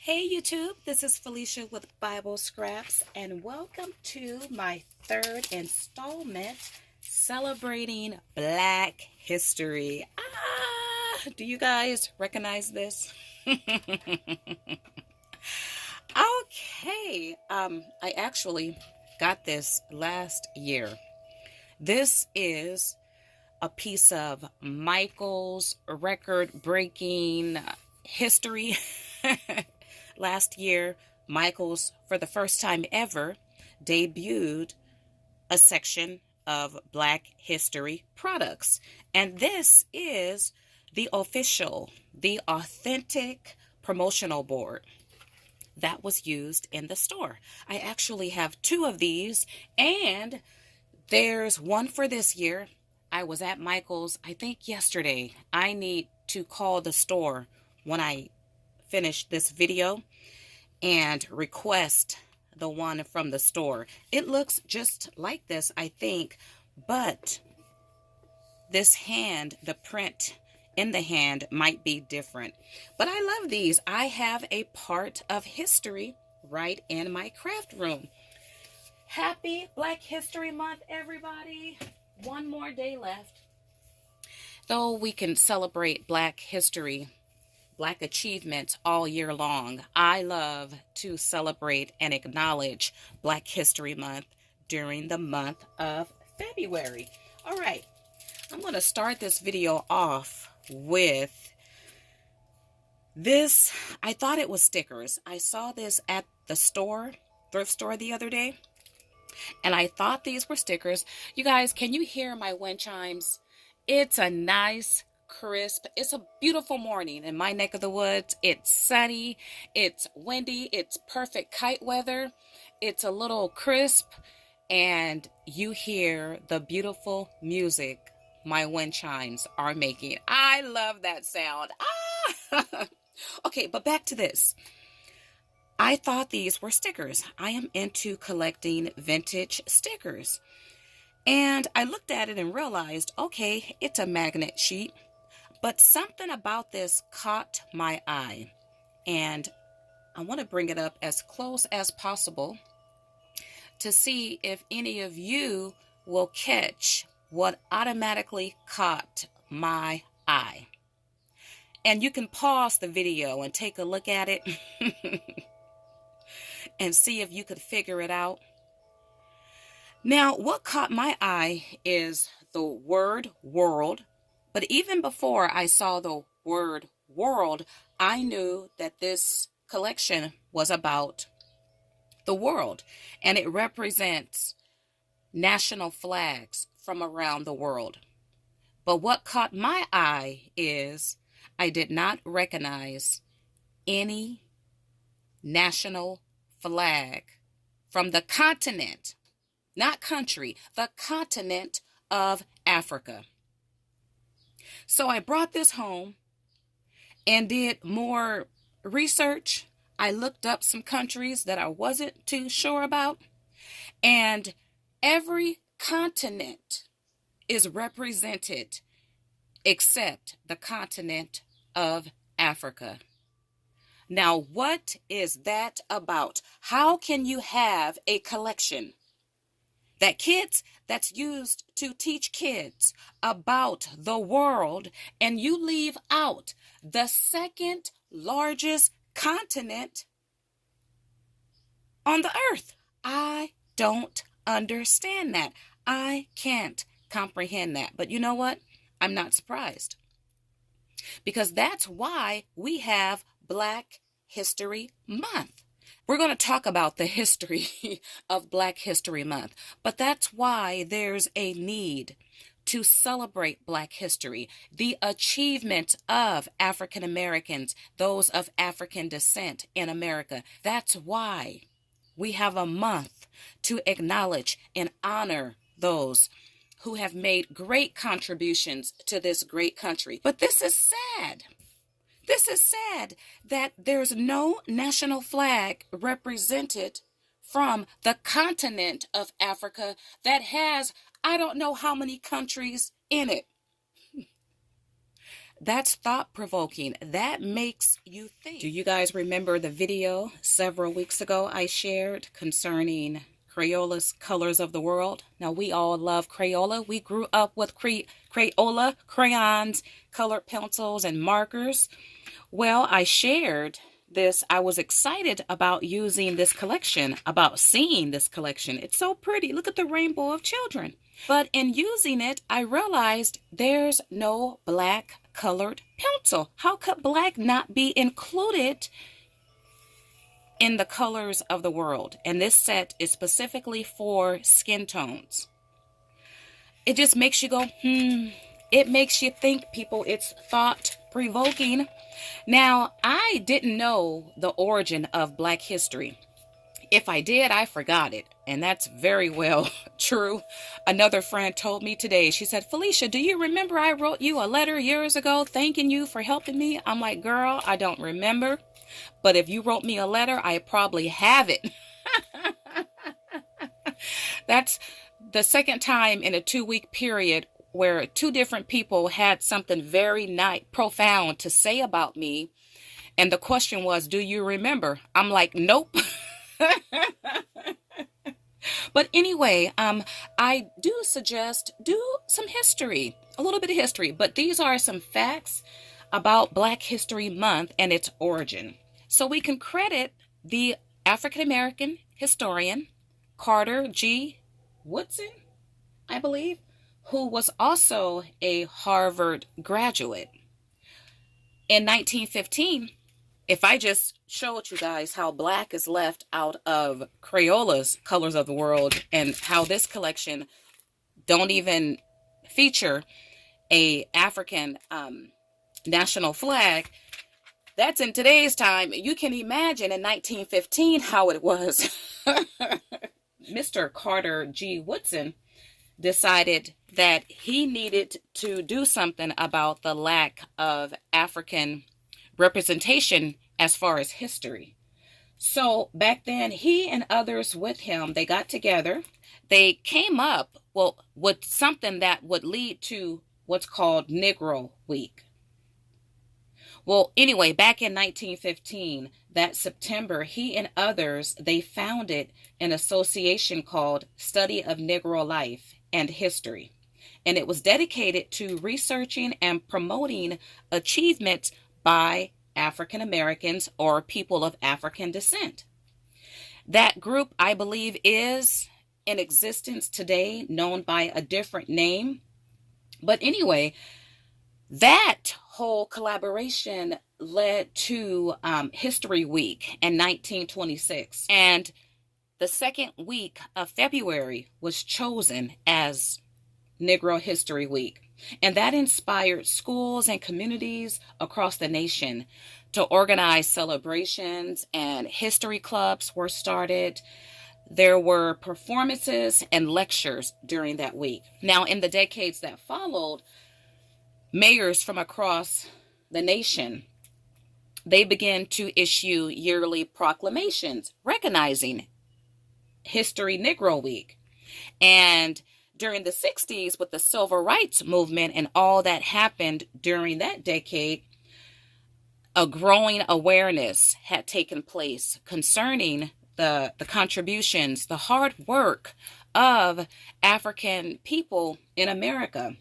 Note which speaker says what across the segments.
Speaker 1: Hey YouTube, this is Felicia with Bible Scraps, and welcome to my third installment celebrating Black History. Do you guys recognize this? Okay, I actually got this last year. This is a piece of Michael's record-breaking history. Last year, Michael's, for the first time ever, debuted a section of Black History products. And this is the official, the authentic promotional board that was used in the store. I actually have two of these, and there's one for this year. I was at Michael's, I think yesterday. I need to call the store when I finish this video and request the one from the store. It looks just like this, I think, but this hand, the print in the hand might be different. But I love these. I have a part of history right in my craft room. Happy Black History Month, everybody. One more day left. Though we can celebrate Black history, Black achievements all year long, I love to celebrate and acknowledge Black History Month during the month of February. All right, I'm going to start this video off with this. I thought it was stickers. I saw this at the store, thrift store, the other day, and I thought these were stickers. You guys, can you hear my wind chimes? It's a nice, crisp, it's a beautiful morning in my neck of the woods. It's sunny, it's windy, it's perfect kite weather. It's a little crisp, and you hear the beautiful music my wind chimes are making. I love that sound. Okay, but back to this. I thought these were stickers. I am into collecting vintage stickers. And I looked at it and realized, okay, it's a magnet sheet. But something about this caught my eye, and I want to bring it up as close as possible to see if any of you will catch what automatically caught my eye. And you can pause the video and take a look at it and see if you could figure it out. Now, what caught my eye is the word world. But even before I saw the word world, I knew that this collection was about the world, and it represents national flags from around the world. But what caught my eye is I did not recognize any national flag from the continent, not country, the continent of Africa. So I brought this home and did more research. I looked up some countries that I wasn't too sure about, and every continent is represented except the continent of Africa. Now, what is that about? How can you have a collection that's used to teach kids about the world, and you leave out the second largest continent on the earth? I don't understand that. I can't comprehend that. But you know what? I'm not surprised, because that's why we have Black History Month. We're going to talk about the history of Black History Month, but that's why there's a need to celebrate Black history, the achievements of African Americans, those of African descent in America. That's why we have a month to acknowledge and honor those who have made great contributions to this great country. But this is sad. This is sad that there's no national flag represented from the continent of Africa that has, I don't know how many countries in it. That's thought-provoking. That makes you think. Do you guys remember the video several weeks ago I shared concerning Crayola's Colors of the World? Now, we all love Crayola. We grew up with Crayola crayons, colored pencils, and markers. Well, I shared this. I was excited about using this collection, about seeing this collection. It's so pretty. Look at the rainbow of children. But in using it, I realized there's no black colored pencil. How could black not be included in the colors of the world? And this set is specifically for skin tones. It just makes you go, It makes you think, people. It's thought-provoking. Now, I didn't know the origin of Black history. If I did, I forgot it. And that's very well true. Another friend told me today, she said, Felicia, do you remember I wrote you a letter years ago thanking you for helping me? I'm like, girl, I don't remember. But if you wrote me a letter, I probably have it. That's the second time in a 2-week period where 2 different people had something very profound to say about me. And the question was, do you remember? I'm like, nope. But anyway, I do suggest do some history, a little bit of history. But these are some facts about Black History Month and its origin. So we can credit the African-American historian Carter G. Woodson, I believe, who was also a Harvard graduate. In 1915, if I just showed you guys how black is left out of Crayola's Colors of the World and how this collection don't even feature a African national flag, that's in today's time. You can imagine in 1915 how it was. Mr. Carter G. Woodson decided that he needed to do something about the lack of African representation as far as history. So back then, he and others with him, they got together. They came up, with something that would lead to what's called Negro Week. Well, anyway, back in 1915, that September, he and others, they founded an association called Study of Negro Life and History. And it was dedicated to researching and promoting achievements by African Americans or people of African descent. That group, I believe, is in existence today, known by a different name. But anyway, that whole collaboration led to History Week in 1926. And the second week of February was chosen as Negro History Week. And that inspired schools and communities across the nation to organize celebrations, and history clubs were started. There were performances and lectures during that week. Now, in the decades that followed, mayors from across the nation, they began to issue yearly proclamations recognizing History Negro Week. And during the 60s, with the civil rights movement and all that happened during that decade, a growing awareness had taken place concerning the contributions, the hard work of African people in America.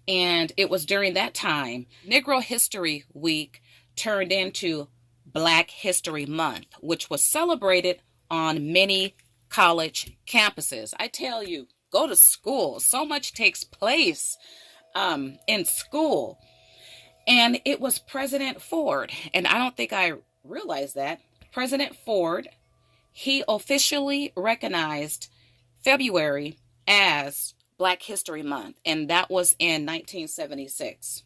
Speaker 1: And it was during that time, Negro History Week turned into Black History Month, which was celebrated on many college campuses. I tell you, go to school. So much takes place in school. And it was President Ford, and I don't think I realized that. President Ford, he officially recognized February as Black History Month, and that was in 1976.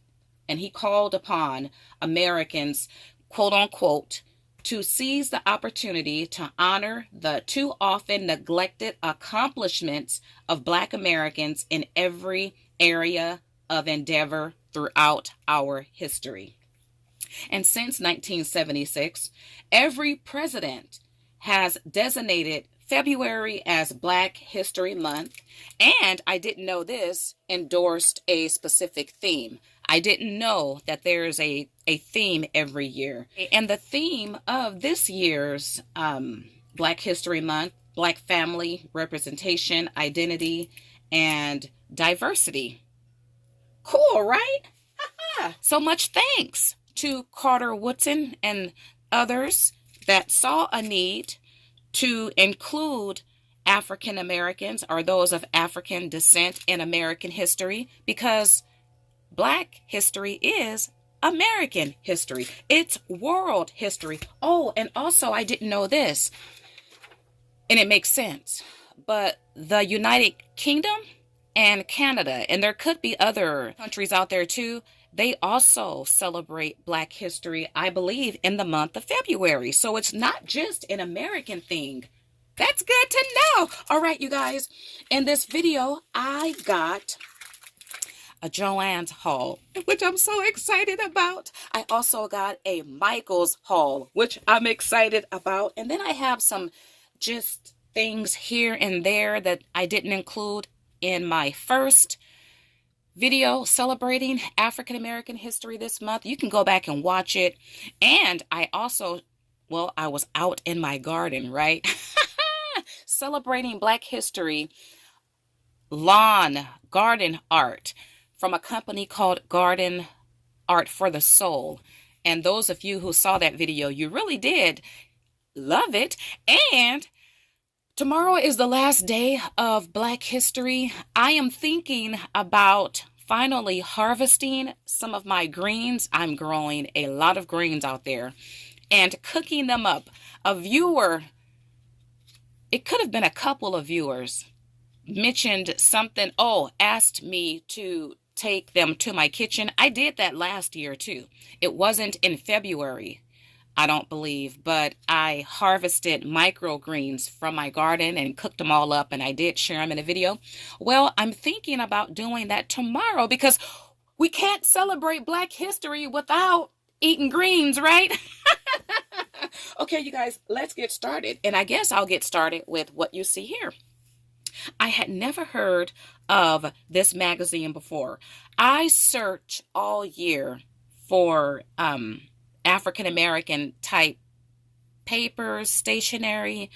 Speaker 1: And he called upon Americans, quote unquote, to seize the opportunity to honor the too often neglected accomplishments of Black Americans in every area of endeavor throughout our history. And since 1976, every president has designated February as Black History Month, and I didn't know this, endorsed a specific theme. I didn't know that there's a theme every year. And the theme of this year's Black History Month, Black family, representation, identity, and diversity. Cool, right? So much thanks to Carter Woodson and others that saw a need to include African Americans or those of African descent in American history, because Black history is American history. It's world history. Oh, and also I didn't know this, and it makes sense, but the United Kingdom and Canada, and there could be other countries out there too, they also celebrate Black history, I believe, in the month of February. So it's not just an American thing. That's good to know. All right, you guys, in this video, I got a Joann's haul, which I'm so excited about. I also got a Michael's haul, which I'm excited about. And then I have some just things here and there that I didn't include in my first video celebrating African American history this month. You can go back and watch it. And I also, well, I was out in my garden, right? Celebrating Black history, lawn garden art from a company called Garden Art for the Soul. And those of you who saw that video, you really did love it. And tomorrow is the last day of Black history. I am thinking about finally harvesting some of my greens. I'm growing a lot of greens out there and cooking them up. A viewer, it could have been a couple of viewers, mentioned something, asked me to take them to my kitchen. I did that last year too. It wasn't in February, I don't believe, but I harvested microgreens from my garden and cooked them all up, and I did share them in a video. Well, I'm thinking about doing that tomorrow because we can't celebrate Black history without eating greens, right? Okay, you guys, let's get started. And I guess I'll get started with what you see here. I had never heard of this magazine before. I search all year for African American type papers, stationery,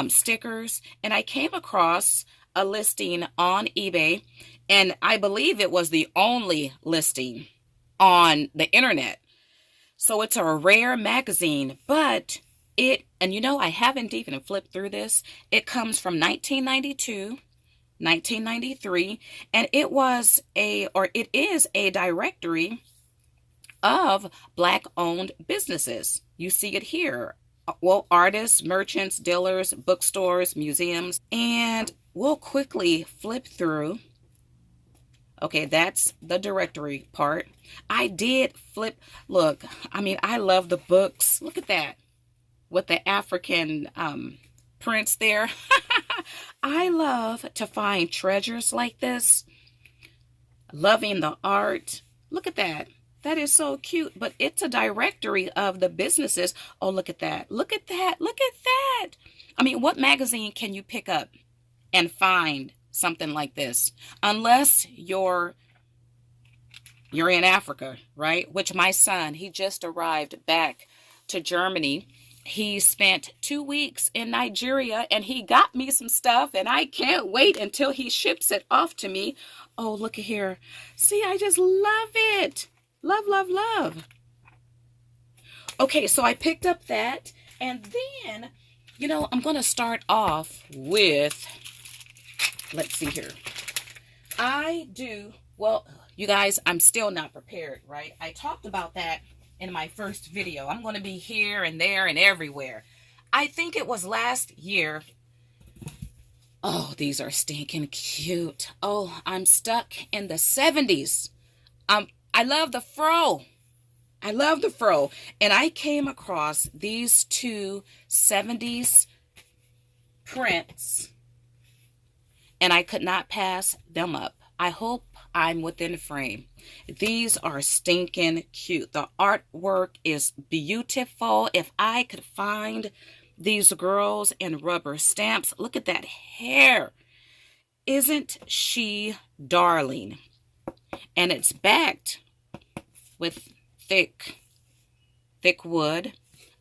Speaker 1: stickers, and I came across a listing on eBay, and I believe it was the only listing on the internet. So it's a rare magazine, but and you know, I haven't even flipped through this. It comes from 1992, 1993, and it is a directory of Black-owned businesses. You see it here. Well, artists, merchants, dealers, bookstores, museums, and we'll quickly flip through. Okay, that's the directory part. I did flip. Look, I mean, I love the books. Look at that with the African prints there. I love to find treasures like this. Loving the art. Look at that. That is so cute, but it's a directory of the businesses. Oh, look at that. Look at that. Look at that. I mean, what magazine can you pick up and find something like this? Unless you're in Africa, right? Which my son, he just arrived back to Germany. He spent 2 weeks in Nigeria and he got me some stuff, and I can't wait until he ships it off to me. Oh, look at here. See, I just love it. Love, love, love. Okay, so I picked up that, and then, you know, I'm going to start off with, let's see here. Well, you guys, I'm still not prepared, right? I talked about that in my first video. I'm going to be here and there and everywhere. I think it was last year. Oh, these are stinking cute. Oh, I'm stuck in the 70s. I love the fro. I love the fro. And I came across these two 70s prints, and I could not pass them up. I hope I'm within the frame. These are stinking cute. The artwork is beautiful. If I could find these girls in rubber stamps. Look at that hair. Isn't she darling? And it's backed with thick wood.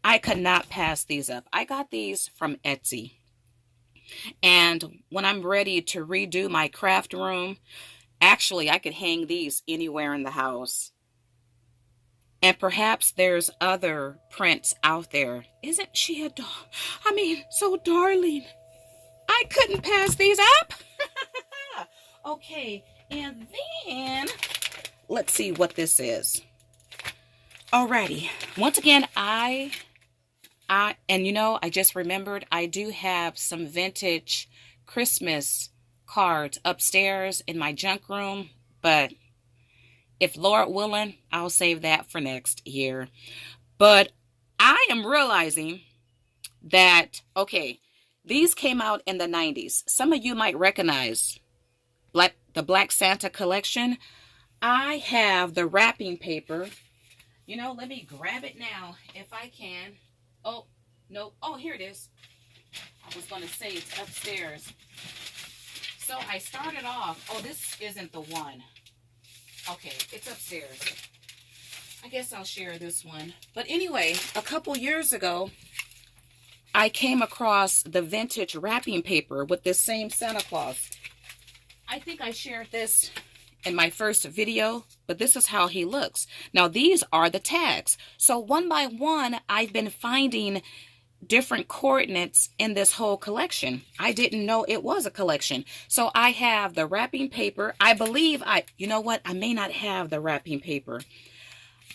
Speaker 1: I could not pass these up. I got these from Etsy. And when I'm ready to redo my craft room, actually, I could hang these anywhere in the house. And perhaps there's other prints out there. Isn't she so darling. I couldn't pass these up. Okay, and then let's see what this is. Alrighty. Once again, I just remembered I do have some vintage Christmas cards upstairs in my junk room, but if Lord willing, I'll save that for next year. But I am realizing that, okay, these came out in the 90s. Some of you might recognize the Black Santa collection. I have the wrapping paper. Let me grab it now if I can. Oh, no. Oh, here it is. I was going to say it's upstairs. So I started off. Oh, this isn't the one. Okay, it's upstairs. I guess I'll share this one. But anyway, a couple years ago, I came across the vintage wrapping paper with this same Santa Claus. I think I shared this in my first video, but this is how he looks. Now, these are the tags. So one by one, I've been finding different coordinates in this whole collection. I didn't know it was a collection. So I have the wrapping paper. I believe you know what? I may not have the wrapping paper.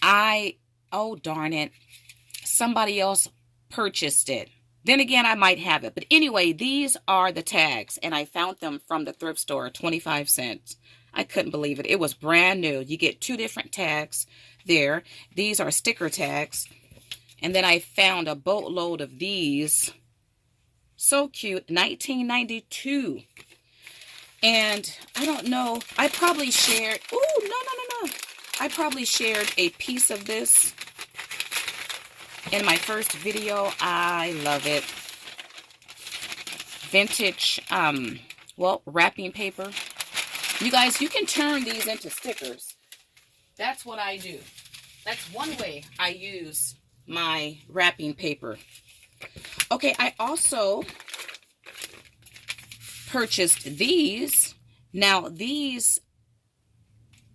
Speaker 1: Oh darn it. Somebody else purchased it. Then again, I might have it. But anyway, these are the tags, and I found them from the thrift store, 25 cents. I couldn't believe it. It was brand new. You get 2 different tags there. These are sticker tags. And then I found a boatload of these. So cute. 1992. And I don't know. I probably shared. Ooh, no. I probably shared a piece of this in my first video. I love it. Vintage, wrapping paper. You guys, you can turn these into stickers. That's what I do. That's one way I use my wrapping paper. Okay, I also purchased these. Now, these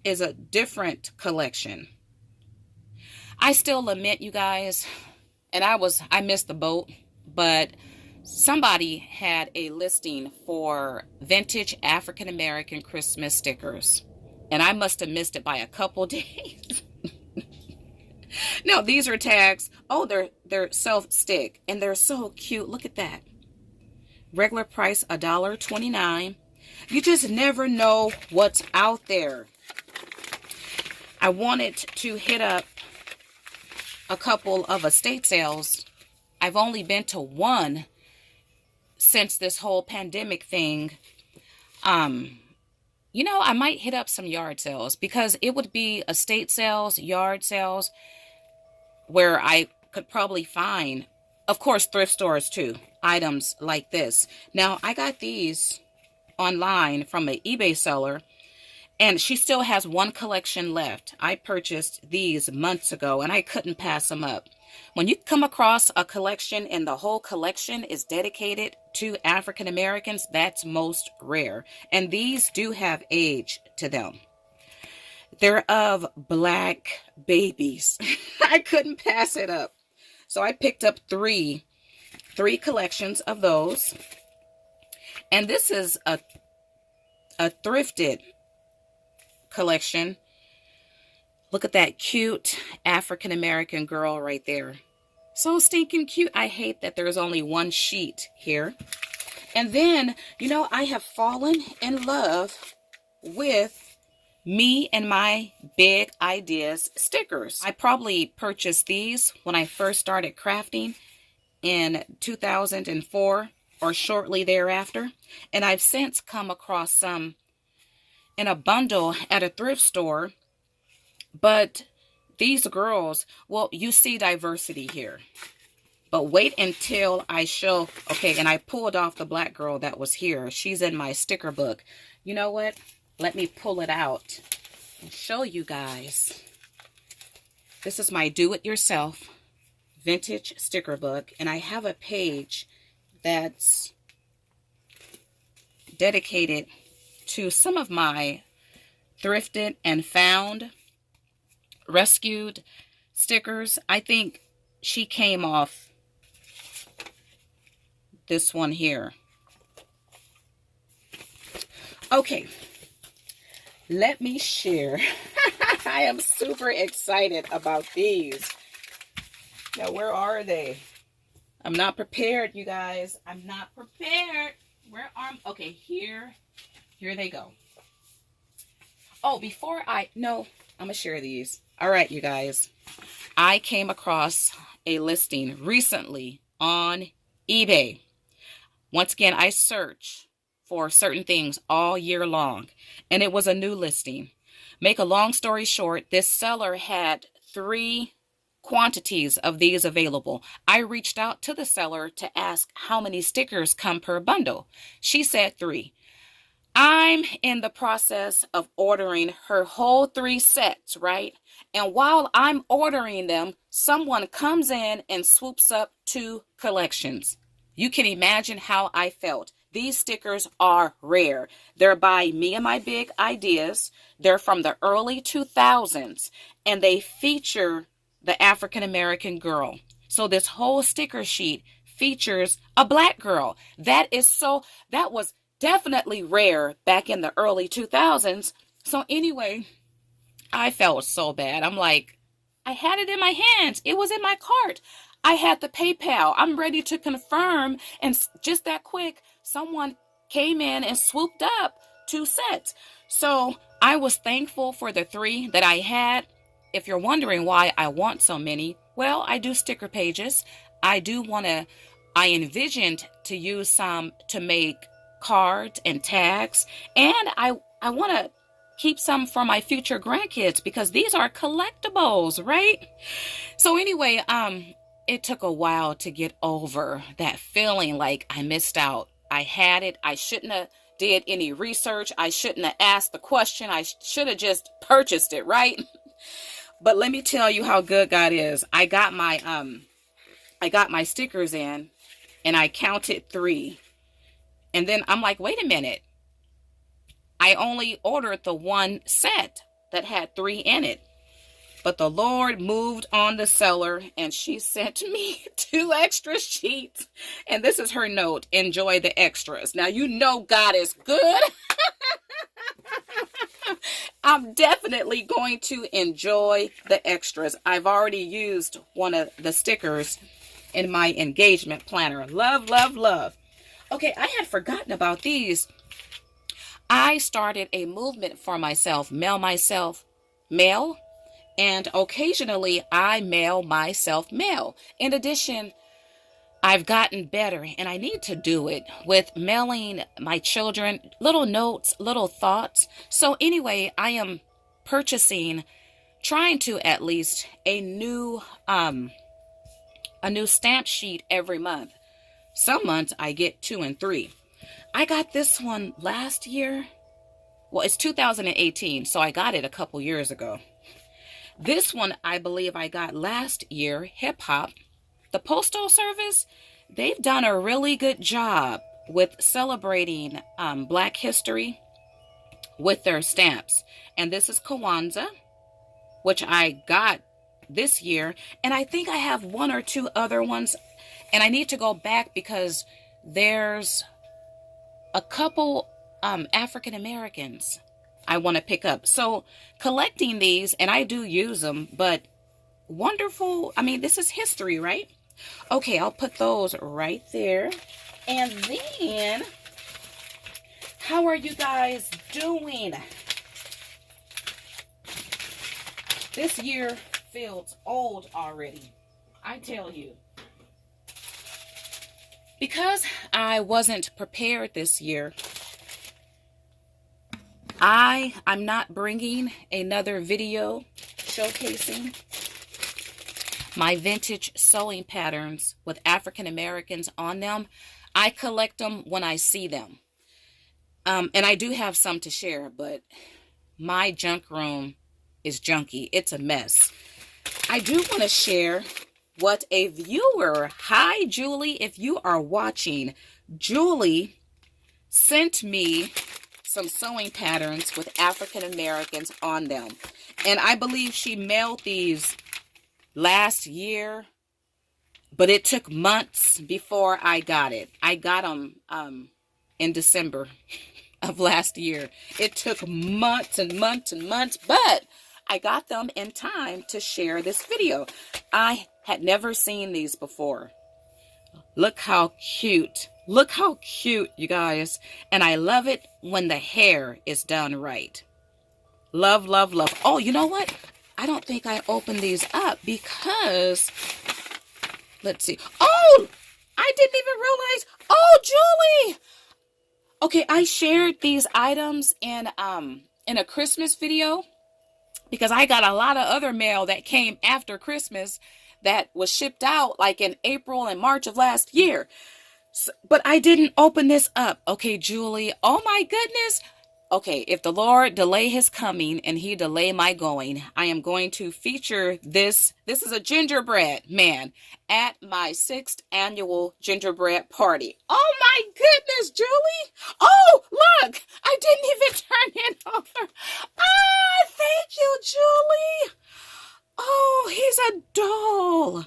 Speaker 1: is a different collection. I still lament, you guys, and I missed the boat, but somebody had a listing for vintage African American Christmas stickers, and I must have missed it by a couple days. No, these are tags. Oh, they're self-stick, and they're so cute. Look at that. Regular price $1.29. You just never know what's out there. I wanted to hit up a couple of estate sales. I've only been to one since this whole pandemic thing. I might hit up some yard sales, because it would be estate sales, yard sales, where I could probably find, of course, thrift stores too, items like this. Now, I got these online from an eBay seller, and she still has one collection left. I purchased these months ago, and I couldn't pass them up. When you come across a collection and the whole collection is dedicated to African Americans, that's most rare. And these do have age to them. They're of black babies. I couldn't pass it up. So I picked up three collections of those. And this is a thrifted collection. Look at that cute African American girl right there. So stinking cute. I hate that there's only one sheet here. And then, I have fallen in love with me and my big ideas stickers. I probably purchased these when I first started crafting in 2004 or shortly thereafter. And I've since come across some in a bundle at a thrift store. But these girls, well, you see diversity here. But wait until I show, okay, and I pulled off the black girl that was here. She's in my sticker book. You know what? Let me pull it out and show you guys. This is my do-it-yourself vintage sticker book, and I have a page that's dedicated to some of my thrifted and found, rescued stickers. I think she came off this one here. Okay, let me share. I am super excited about these. Now, where are they? I'm not prepared, you guys. I'm not prepared. Where are... Okay, here they go. Oh, no, I'm going to share these. All right, you guys. I came across a listing recently on eBay. Once again, I search for certain things all year long, and it was a new listing. Make a long story short, this seller had 3 quantities of these available. I reached out to the seller to ask how many stickers come per bundle. She said 3. I'm in the process of ordering her whole 3 sets, right? And while I'm ordering them, someone comes in and swoops up 2 collections. You can imagine how I felt. These stickers are rare. They're by Me and My Big Ideas. They're from the early 2000s, and they feature the African American girl. So this whole sticker sheet features a black girl. That was definitely rare back in the early 2000s. So anyway, I felt so bad. I'm like, I had it in my hands. It was in my cart. I had the PayPal. I'm ready to confirm. And just that quick, someone came in and swooped up 2 sets. So I was thankful for the 3 that I had. If you're wondering why I want so many, well, I do sticker pages. I envisioned to use some to make cards and tags, and I want to keep some for my future grandkids because these are collectibles, right? So anyway, it took a while to get over that feeling like I missed out. I had it. I shouldn't have did any research. I shouldn't have asked the question. I should have just purchased it, right? But let me tell you how good God is. I got my stickers in, and I counted 3. And then I'm like, wait a minute. I only ordered the 1 set that had 3 in it. But the Lord moved on the seller, and she sent me 2 extra sheets. And this is her note: enjoy the extras. Now, you know God is good. I'm definitely going to enjoy the extras. I've already used one of the stickers in my engagement planner. Love, love, love. Okay, I had forgotten about these. I started a movement for myself, mail, and occasionally I mail myself mail. In addition, I've gotten better, and I need to do it with mailing my children little notes, little thoughts. So anyway, I am trying to at least a new stamp sheet every month. Some months I get 2 and 3. I got this one last year. Well, it's 2018, so I got it a couple years ago. This one I believe I got last year, Hip Hop. The Postal Service, they've done a really good job with celebrating Black history with their stamps. And this is Kwanzaa, which I got this year. And I think I have 1 or 2 other ones. And I need to go back because there's a couple African Americans I want to pick up. So collecting these, and I do use them, but wonderful. I mean, this is history, right? Okay, I'll put those right there. And then, how are you guys doing? This year feels old already, I tell you. Because I wasn't prepared this year, I'm not bringing another video showcasing my vintage sewing patterns with African Americans on them. I collect them when I see them. And I do have some to share, but my junk room is junky. It's a mess. I do want to share what a viewer, hi Julie, if you are watching, Julie sent me some sewing patterns with African Americans on them. And I believe she mailed these last year, but it took months before I got it. I got them in December of last year. It took months and months and months, but I got them in time to share this video. I had never seen these before. Look how cute. Look how cute, you guys. And I love it when the hair is done right. Love, love, love. Oh, you know what? I don't think I opened these up because, let's see. Oh, I didn't even realize. Oh, Julie. Okay, I shared these items in a Christmas video because I got a lot of other mail that came after Christmas that was shipped out like in April and March of last year. So, but I didn't open this up. Okay, Julie. Oh my goodness. Okay, if the Lord delay his coming and he delay my going, I am going to feature this. This is a gingerbread man at my 6th annual gingerbread party. Oh my goodness, Julie. Oh, look, I didn't even turn it over. Ah, thank you, Julie. Oh, he's a doll.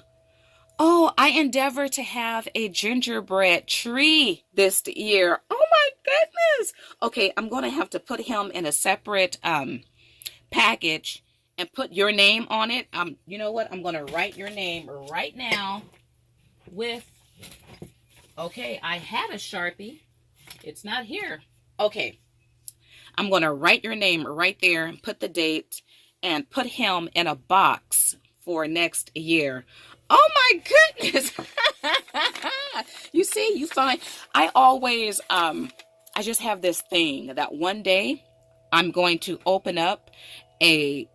Speaker 1: Oh, I endeavor to have a gingerbread tree this year. Oh my goodness. Okay, I'm going to have to put him in a separate package and put your name on it. You know what? I'm going to write your name right now with, okay, I had a Sharpie. It's not here. Okay, I'm going to write your name right there and put the date and put him in a box for next year. Oh my goodness. You see, you find, I always, I just have this thing that one day I'm going to open up a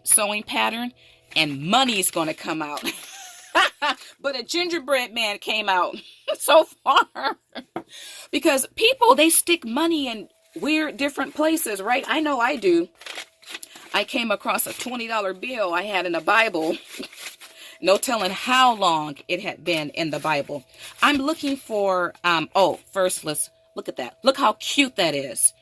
Speaker 1: sewing pattern and money's going to come out. But a gingerbread man came out so far because people, they stick money in weird different places, right? I know I do. I came across a $20 bill I had in a Bible. No telling how long it had been in the Bible. I'm looking for, oh, first let's look at that. Look how cute that is.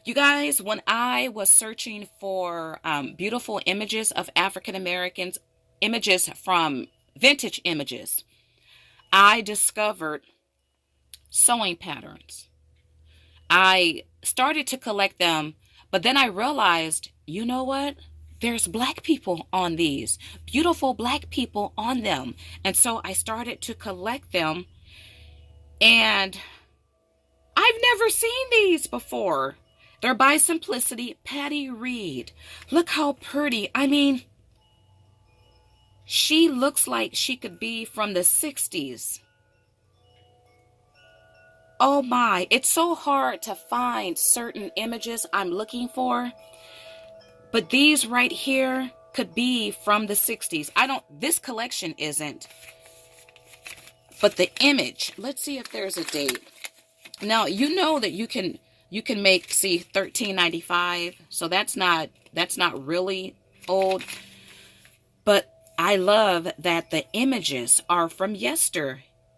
Speaker 1: You guys, when I was searching for beautiful images of African Americans, images from vintage images, I discovered sewing patterns. I started to collect them, but then I realized, you know what? There's black people on these, beautiful black people on them. And so I started to collect them, and I've never seen these before. They're by Simplicity, Patty Reed. Look how pretty. I mean, she looks like she could be from the 60s. Oh my, it's so hard to find certain images I'm looking for. But these right here could be from the 60s. This collection isn't. But the image, let's see if there's a date. Now, you know that you can make, see, $13.95. So that's not really old. But I love that the images are from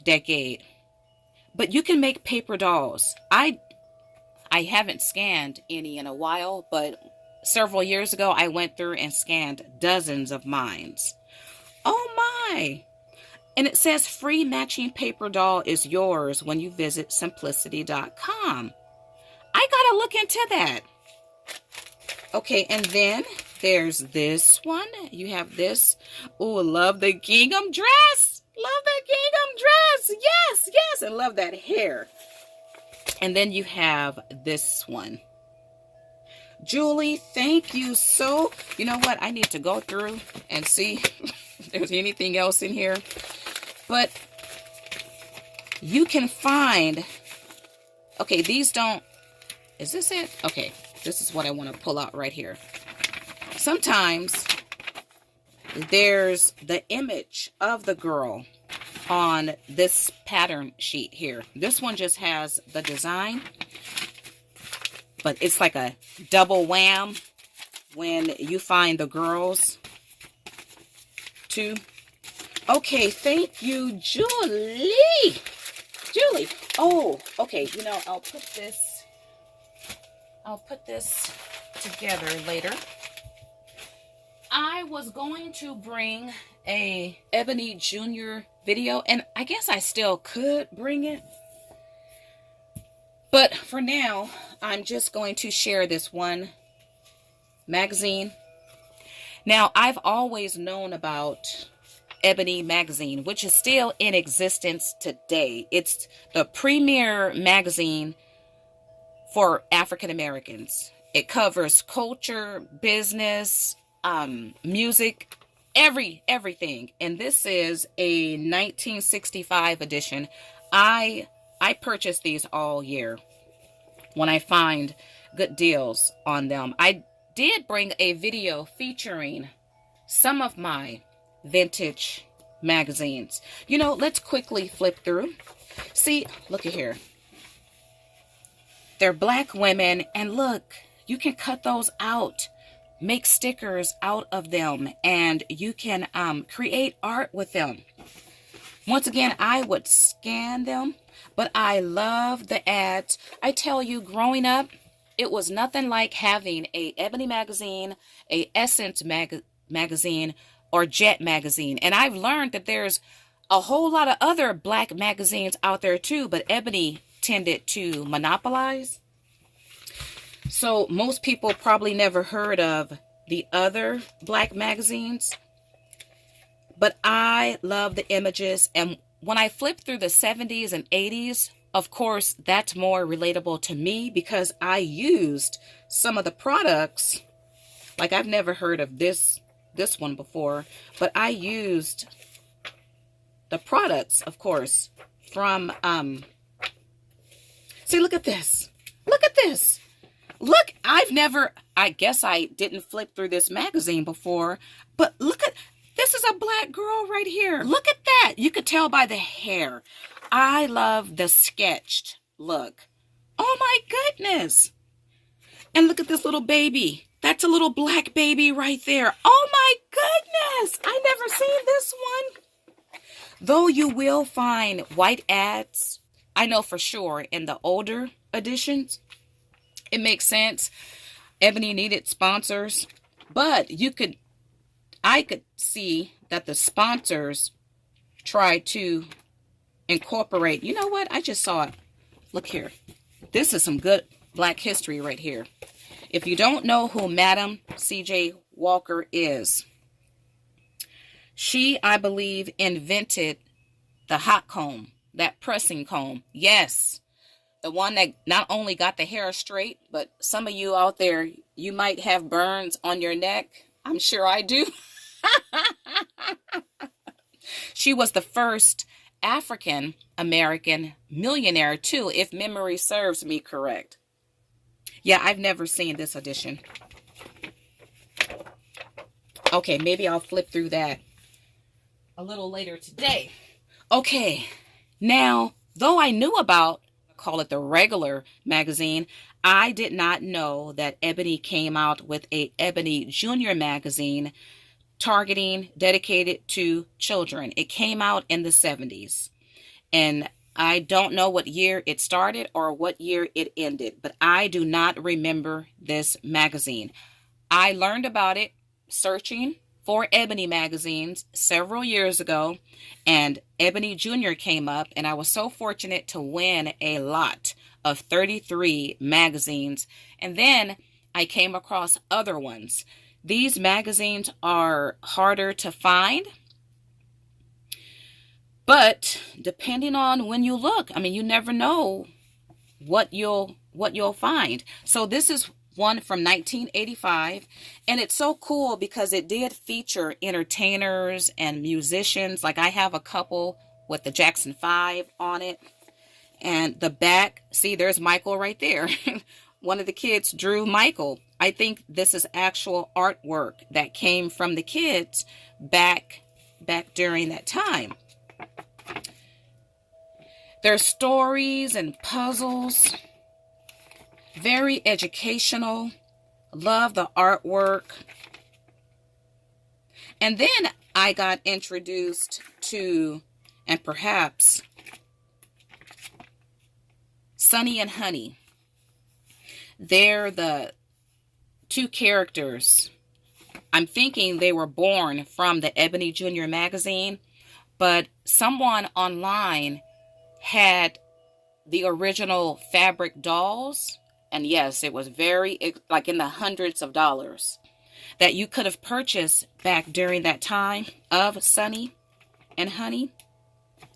Speaker 1: decade. But you can make paper dolls. I haven't scanned any in a while, but several years ago, I went through and scanned dozens of mines. Oh my! And it says free matching paper doll is yours when you visit simplicity.com. I gotta look into that. Okay, and then there's this one. You have this. Oh, love the gingham dress. Love the gingham dress. Yes, yes. And love that hair. And then you have this one. Julie, thank you so. You know what? I need to go through and see if there's anything else in here. But you can find. Okay, these don't. Is this it? Okay, this is what I want to pull out right here. Sometimes there's the image of the girl on this pattern sheet here. This one just has the design. But it's like a double wham when you find the girls. too. Okay, thank you, Julie. Julie. Oh, okay. You know, I'll put this together later. I was going to bring a Ebony Jr. video, and I guess I still could bring it. But for now, I'm just going to share this one magazine. Now, I've always known about Ebony Magazine, which is still in existence today. It's the premier magazine for African Americans. It covers culture, business, music, everything. And this is a 1965 edition. I purchase these all year when I find good deals on them. I did bring a video featuring some of my vintage magazines. You know, let's quickly flip through. See, look at here. They're black women, and look, you can cut those out, make stickers out of them, and you can create art with them. Once again, I would scan them, but I love the ads. I tell you, growing up, it was nothing like having a Ebony magazine, a Essence magazine, or Jet magazine. And I've learned that there's a whole lot of other black magazines out there too, but Ebony tended to monopolize. So most people probably never heard of the other black magazines, but I love the images. And when I flip through the 70s and 80s, of course, that's more relatable to me because I used some of the products. Like, I've never heard of this one before, but I used the products, of course, from, see, look at this. Look at this. Look, I guess I didn't flip through this magazine before, but look at, this is a black girl right here. Look at that. You could tell by the hair. I love the sketched look. Oh my goodness. And look at this little baby. That's a little black baby right there. Oh my goodness. I never seen this one. Though you will find white ads, I know for sure, in the older editions. It makes sense. Ebony needed sponsors, but I could see that the sponsors tried to incorporate. You know what? I just saw it. Look here. This is some good black history right here. If you don't know who Madam C.J. Walker is, she, I believe, invented the hot comb, that pressing comb. Yes. The one that not only got the hair straight, but some of you out there, you might have burns on your neck. I'm sure I do. She was the first African American millionaire too, if memory serves me correct. Yeah, I've never seen this edition. Okay, maybe I'll flip through that a little later today. Okay, now, though I knew about, call it the regular magazine, I did not know that Ebony came out with a Ebony Jr. magazine dedicated to children. It came out in the 70s. And I don't know what year it started or what year it ended, but I do not remember this magazine. I learned about it searching for Ebony magazines several years ago, and Ebony Jr. came up, and I was so fortunate to win a lot of 33 magazines. And then I came across other ones. These magazines are harder to find, but depending on when you look, I mean, you never know what you'll find. So this is one from 1985, and it's so cool because it did feature entertainers and musicians. Like, I have a couple with the Jackson 5 on it, and the back, see, there's Michael right there. One of the kids drew Michael. I think this is actual artwork that came from the kids back during that time. There's stories and puzzles. Very educational. Love the artwork. And then I got introduced to, and perhaps, Sunny and Honey. They're the two characters. I'm thinking they were born from the Ebony Junior magazine, but someone online had the original fabric dolls, and yes, it was very, like, in the hundreds of dollars that you could have purchased back during that time of Sunny and Honey.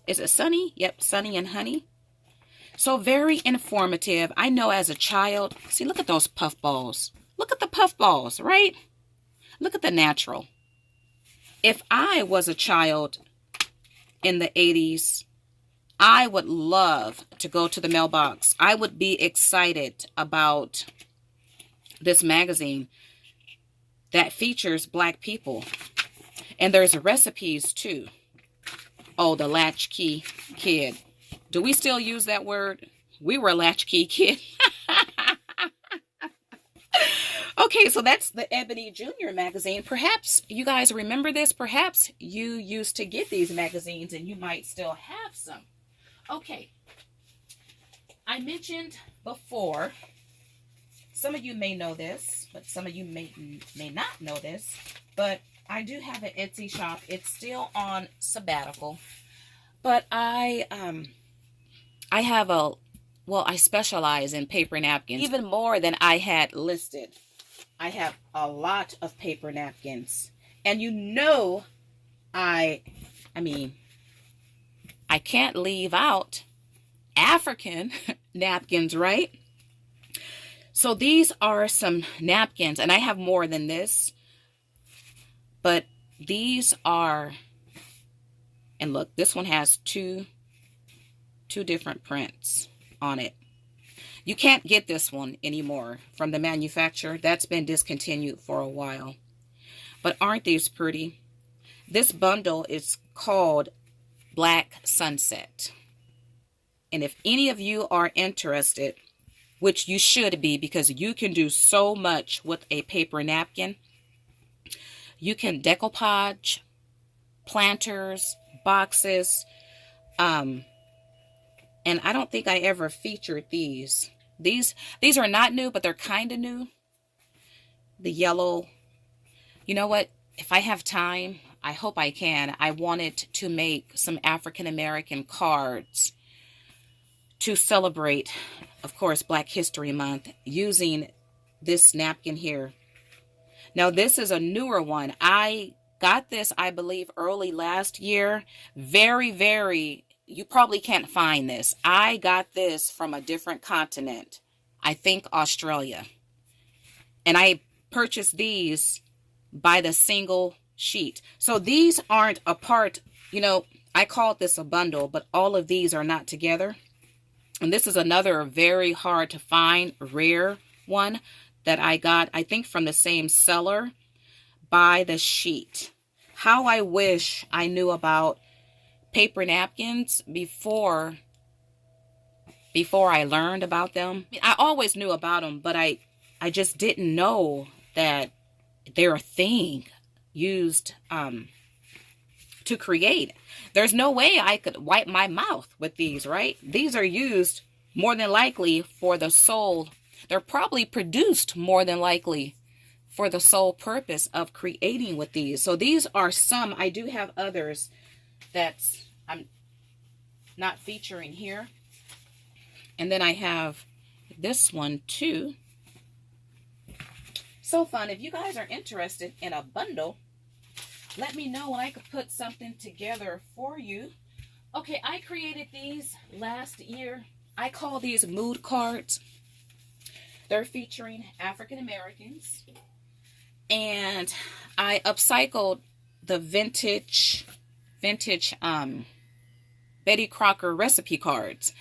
Speaker 1: Is it Sunny? Yep, Sunny and Honey. So very informative. I know as a child, see, look at those puff balls. Look at the puff balls, right? Look at the natural. If I was a child in the 80s, I would love to go to the mailbox. I would be excited about this magazine that features Black people. And there's recipes too. Oh, the latchkey kid. Do we still use that word? We were a latchkey kid. Okay, so that's the Ebony Junior magazine. Perhaps you guys remember this. Perhaps you used to get these magazines and you might still have some. Okay. I mentioned before, some of you may know this, but some of you may not know this, but I do have an Etsy shop. It's still on sabbatical, but I have I specialize in paper napkins, even more than I had listed. I have a lot of paper napkins, and you know, I can't leave out African napkins, right? So these are some napkins, and I have more than this, but these are, and look, this one has two different prints on it. You can't get this one anymore from the manufacturer. That's been discontinued for a while. But aren't these pretty? This bundle is called Black Sunset. And if any of you are interested, which you should be, because you can do so much with a paper napkin. You can decoupage, planters, boxes, and I don't think I ever featured these. These are not new, but they're kind of new. The yellow. You know what? If I have time, I hope I can. I wanted to make some African American cards to celebrate, of course, Black History Month using this napkin here. Now, this is a newer one. I got this, I believe, early last year. Very, you probably can't find this. I got this from a different continent. I think Australia. And I purchased these by the single sheet. So these aren't a part, I called this a bundle, but all of these are not together. And this is another very hard to find, rare one that I got, I think, from the same seller by the sheet. How I wish I knew about paper napkins before I learned about them. I always knew about them, but I just didn't know that they're a thing used to create. There's no way I could wipe my mouth with these, right? These are used more than likely for the sole. They're probably produced more than likely for the sole purpose of creating with these. So these are some. I do have others that I'm not featuring here. And then I have this one too. So fun. If you guys are interested in a bundle, let me know and I could put something together for you. Okay, I created these last year. I call these mood cards. They're featuring African Americans. And I upcycled the vintage Betty Crocker recipe cards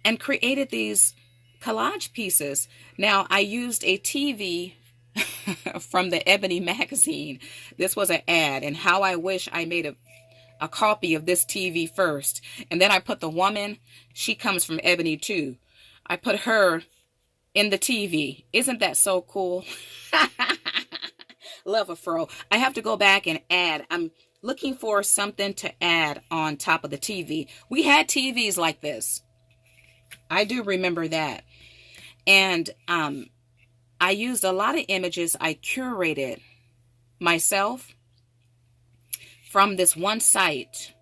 Speaker 1: and created these collage pieces. Now, I used a TV from the Ebony Magazine. This was an ad, and how I wish I made a copy of this TV first. And then I put the woman, she comes from Ebony too. I put her in the TV. Isn't that so cool? Love a fro. I have to go back and add. I'm looking for something to add on top of the TV. We had TVs like this. I do remember that. And I used a lot of images I curated myself from this one site,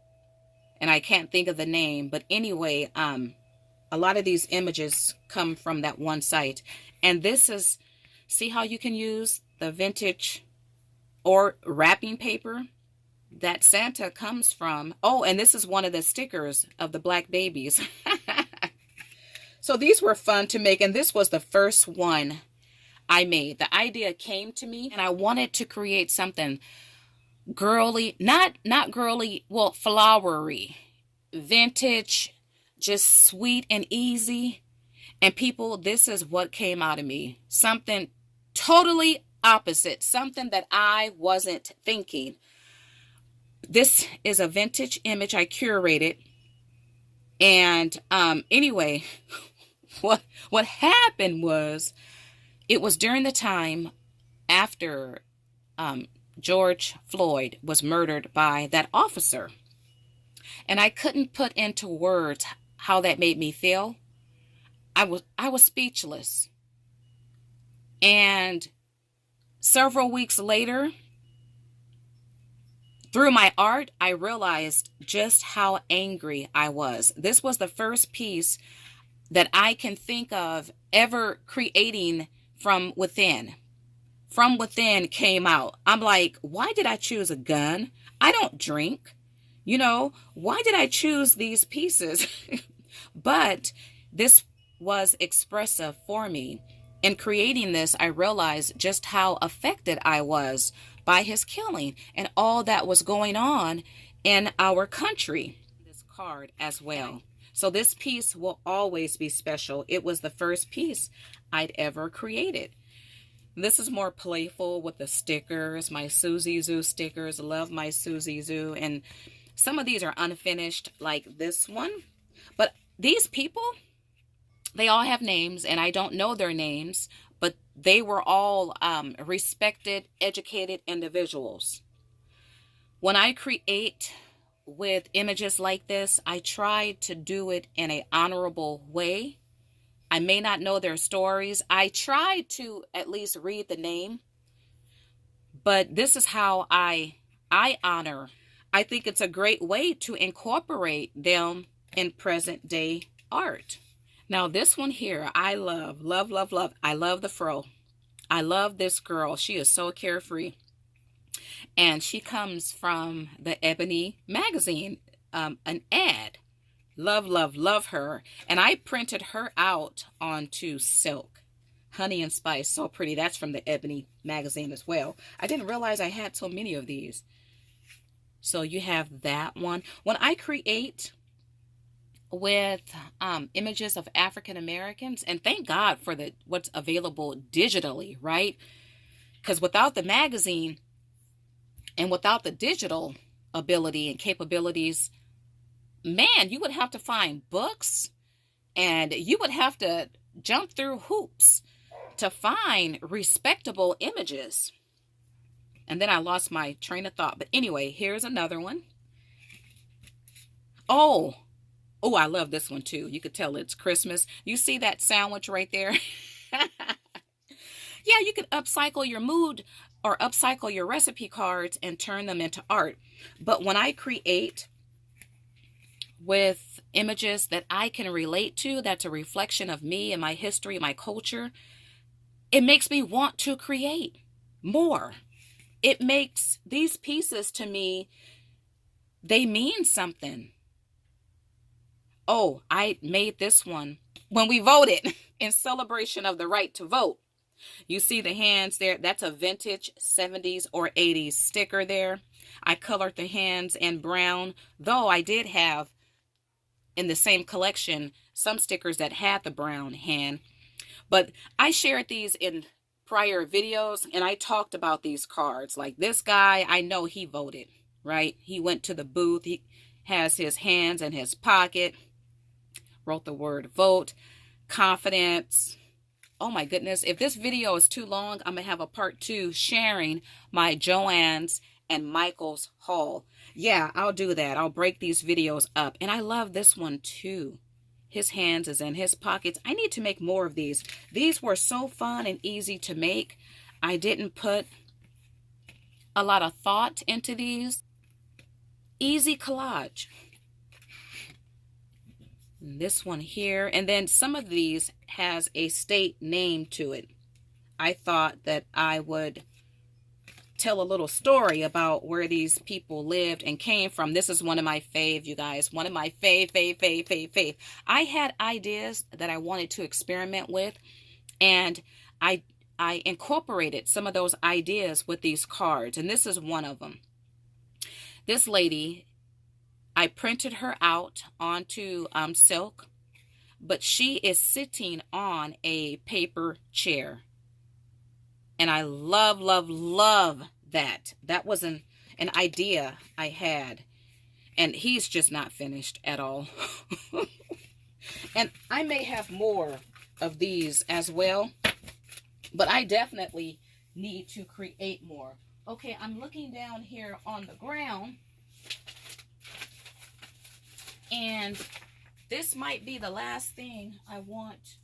Speaker 1: and I can't think of the name, but anyway, a lot of these images come from that one site. And this is, see how you can use the vintage or wrapping paper that Santa comes from. Oh, and this is one of the stickers of the black babies. So these were fun to make, and this was the first one I made. The idea came to me, and I wanted to create something girly, not girly, well, flowery, vintage, just sweet and easy. And people, this is what came out of me. Something totally opposite, something that I wasn't thinking. This is a vintage image I curated. And anyway, what happened was, it was during the time after George Floyd was murdered by that officer. And I couldn't put into words how that made me feel. I was speechless. And several weeks later, through my art, I realized just how angry I was. This was the first piece that I can think of ever creating from within. From within came out. I'm like, why did I choose a gun? I don't drink. You know, why did I choose these pieces? But this was expressive for me. In creating this, I realized just how affected I was by his killing and all that was going on in our country. This card as well. So this piece will always be special. It was the first piece I'd ever created. This is more playful with the stickers, my Susie Zoo stickers. Love my Susie Zoo. And some of these are unfinished, like this one. But these people, they all have names, and I don't know their names, but they were all respected, educated individuals. When I create with images like this, I try to do it in an honorable way. I may not know their stories. I try to at least read the name, but this is how I honor. I think it's a great way to incorporate them in present day art. Now this one here, I love. I love the fro. I love this girl. She is so carefree. And she comes from the Ebony Magazine, an ad. Love her. And I printed her out onto silk. Honey and Spice, so pretty. That's from the Ebony Magazine as well. I didn't realize I had so many of these. So you have that one. When I create with images of African Americans, and thank God for what's available digitally, right? Because without the magazine and without the digital ability and capabilities, man, you would have to find books, and you would have to jump through hoops to find respectable images. And then I lost my train of thought. But anyway, here's another one. Oh, I love this one too. You could tell it's Christmas. You see that sandwich right there? Yeah, you could upcycle your mood or upcycle your recipe cards and turn them into art. But when I create with images that I can relate to, that's a reflection of me and my history, my culture, it makes me want to create more. It makes these pieces to me, they mean something. Oh, I made this one when we voted in celebration of the right to vote. You see the hands there? That's a vintage 70s or 80s sticker there. I colored the hands in brown, though I did have in the same collection some stickers that had the brown hand. But I shared these in prior videos, and I talked about these cards. Like this guy, I know he voted, right? He went to the booth. He has his hands in his pocket, wrote the word vote, confidence, Oh my goodness. If this video is too long, I'm going to have a part 2 sharing my Joann's and Michael's haul. Yeah, I'll do that. I'll break these videos up. And I love this one too. His hands is in his pockets. I need to make more of these. These were so fun and easy to make. I didn't put a lot of thought into these. Easy collage. This one here, and then some of these has a state name to it. I thought that I would tell a little story about where these people lived and came from. This is one of my fave, you guys. One of my fave. I had ideas that I wanted to experiment with, and I incorporated some of those ideas with these cards, and this is one of them. This lady, I printed her out onto silk, but she is sitting on a paper chair. And I love that. That was an idea I had. And he's just not finished at all. And I may have more of these as well, but I definitely need to create more. Okay, I'm looking down here on the ground. And this might be the last thing I want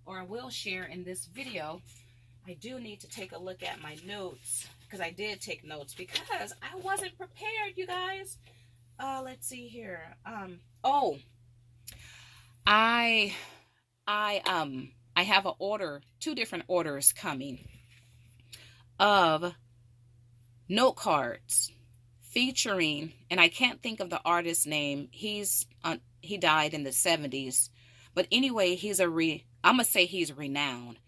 Speaker 1: or I will share in this video. I do need to take a look at my notes, because I did take notes because I wasn't prepared, you guys. Let's see here. I have an order, 2 different orders coming of note cards featuring, and I can't think of the artist's name. He died in the 70s, but anyway, I'm gonna say he's renowned.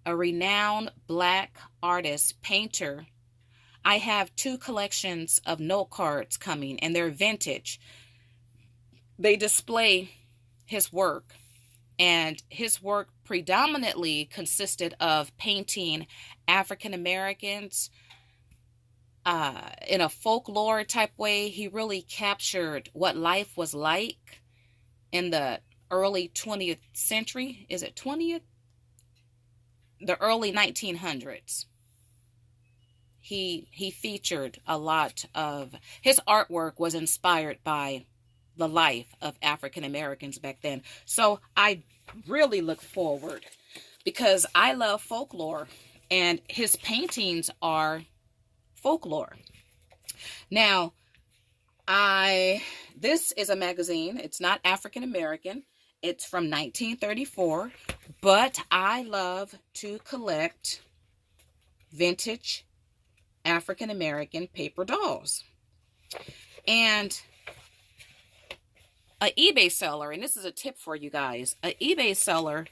Speaker 1: A renowned Black artist, painter. I have 2 collections of note cards coming, and they're vintage. They display his work, and his work predominantly consisted of painting African Americans in a folklore type way. He really captured what life was like in the early 20th century. Is it 20th? The early 1900s. He featured a lot of his artwork was inspired by the life of African Americans back then. So I really look forward, because I love folklore and his paintings are folklore. Now, this is a magazine. It's not African American. It's from 1934, but I love to collect vintage African American paper dolls. And an eBay seller, and this is a tip for you guys, an eBay seller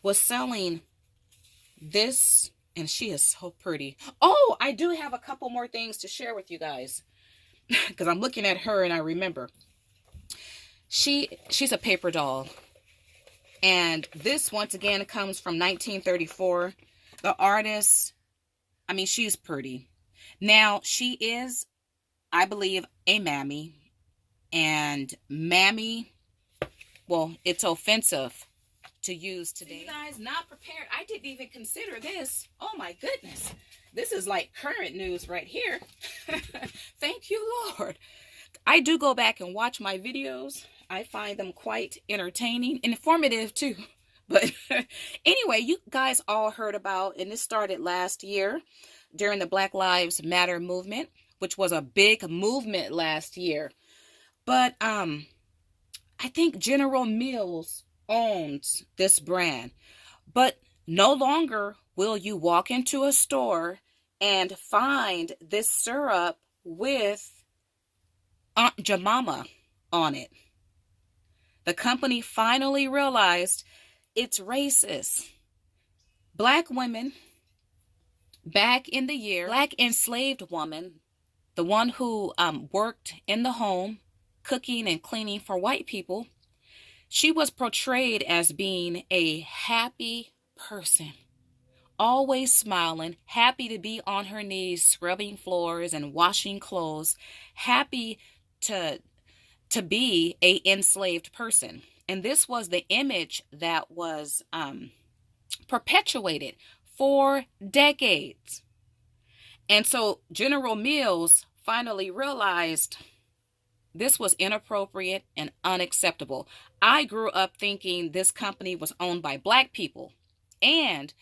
Speaker 1: was selling this, and she is so pretty. Oh, I do have a couple more things to share with you guys, because I'm looking at her and I remember. She's a paper doll. And this, once again, comes from 1934. The artist, I mean, she's pretty. Now, she is, I believe, a mammy. And mammy, well, it's offensive to use today. You guys, not prepared. I didn't even consider this. Oh, my goodness. This is like current news right here. Thank you, Lord. I do go back and watch my videos. I find them quite entertaining, informative too. But anyway, you guys all heard about, and this started last year during the Black Lives Matter movement, which was a big movement last year. But I think General Mills owns this brand. But no longer will you walk into a store and find this syrup with Aunt Jemima on it. The company finally realized it's racist. Black women, back in the year, Black enslaved woman, the one who worked in the home, cooking and cleaning for white people, she was portrayed as being a happy person, always smiling, happy to be on her knees, scrubbing floors and washing clothes, happy to be a enslaved person. And this was the image that was perpetuated for decades. And so General Mills finally realized this was inappropriate and unacceptable. I grew up thinking this company was owned by Black people. And